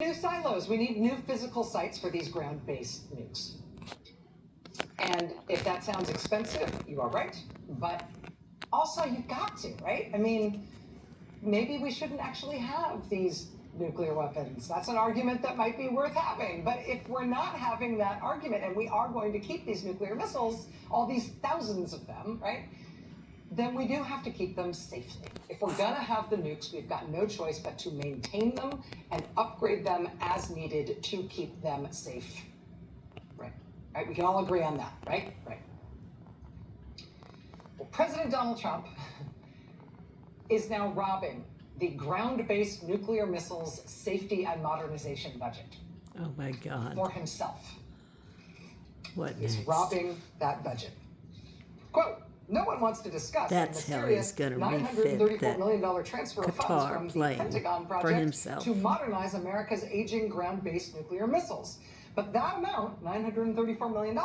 new silos. We need new physical sites for these ground-based nukes. And if that sounds expensive, you are right. But also, you've got to, right? I mean, maybe we shouldn't actually have these nuclear weapons. That's an argument that might be worth having. But if we're not having that argument, and we are going to keep these nuclear missiles, all these thousands of them, right? Then we do have to keep them safely. If we're gonna have the nukes, we've got no choice but to maintain them and upgrade them as needed to keep them safe. Right? Right? We can all agree on that, right? Right. Well, President Donald Trump is now robbing the ground-based nuclear missiles safety and modernization budget. Oh my God. For himself. What He's next? robbing that budget. Quote, no one wants to discuss That's the how he's mysterious going to refit $934 that million transfer of funds Qatar from the plane Pentagon for project himself. to modernize America's aging ground-based nuclear missiles. But that amount, $934 million,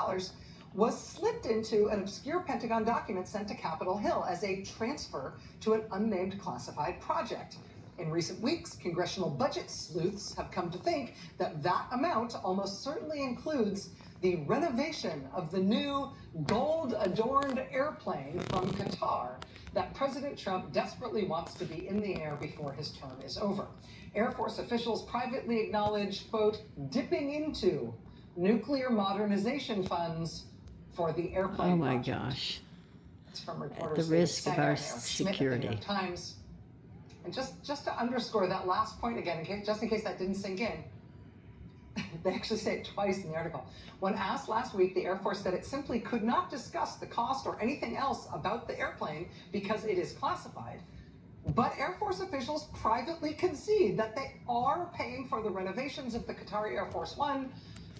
was slipped into an obscure Pentagon document sent to Capitol Hill as a transfer to an unnamed classified project. In recent weeks, congressional budget sleuths have come to think that that amount almost certainly includes the renovation of the new gold-adorned airplane from Qatar that President Trump desperately wants to be in the air before his term is over. Air Force officials privately acknowledge, quote, dipping into nuclear modernization funds for the airplane Oh my project. gosh. It's from At reporters the risk of our Eric Schmidt at the New security. York Times. And just to underscore that last point again, just in case that didn't sink in, they actually say it twice in the article. When asked last week, the Air Force said it simply could not discuss the cost or anything else about the airplane because it is classified. But Air Force officials privately concede that they are paying for the renovations of the Qatari Air Force One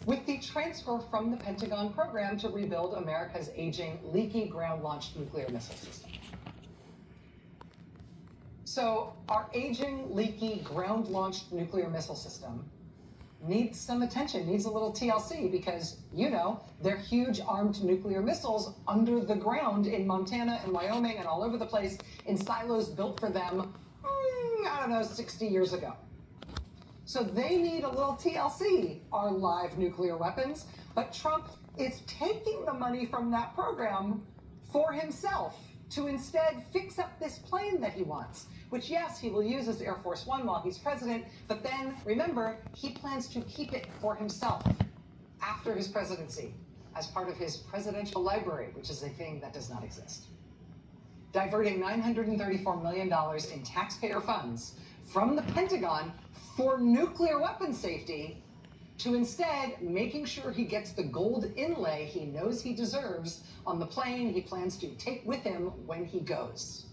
with the transfer from the Pentagon program to rebuild America's aging, leaky ground-launched nuclear missile system. So our aging, leaky, ground-launched nuclear missile system needs some attention, needs a little TLC, because, you know, they're huge armed nuclear missiles under the ground in Montana and Wyoming and all over the place in silos built for them, I don't know, 60 years ago. So they need a little TLC, our live nuclear weapons, but Trump is taking the money from that program for himself to instead fix up this plane that he wants, which, yes, he will use as Air Force One while he's president, but then, remember, he plans to keep it for himself after his presidency as part of his presidential library, which is a thing that does not exist. Diverting $934 million in taxpayer funds from the Pentagon for nuclear weapon safety to instead making sure he gets the gold inlay he knows he deserves on the plane he plans to take with him when he goes.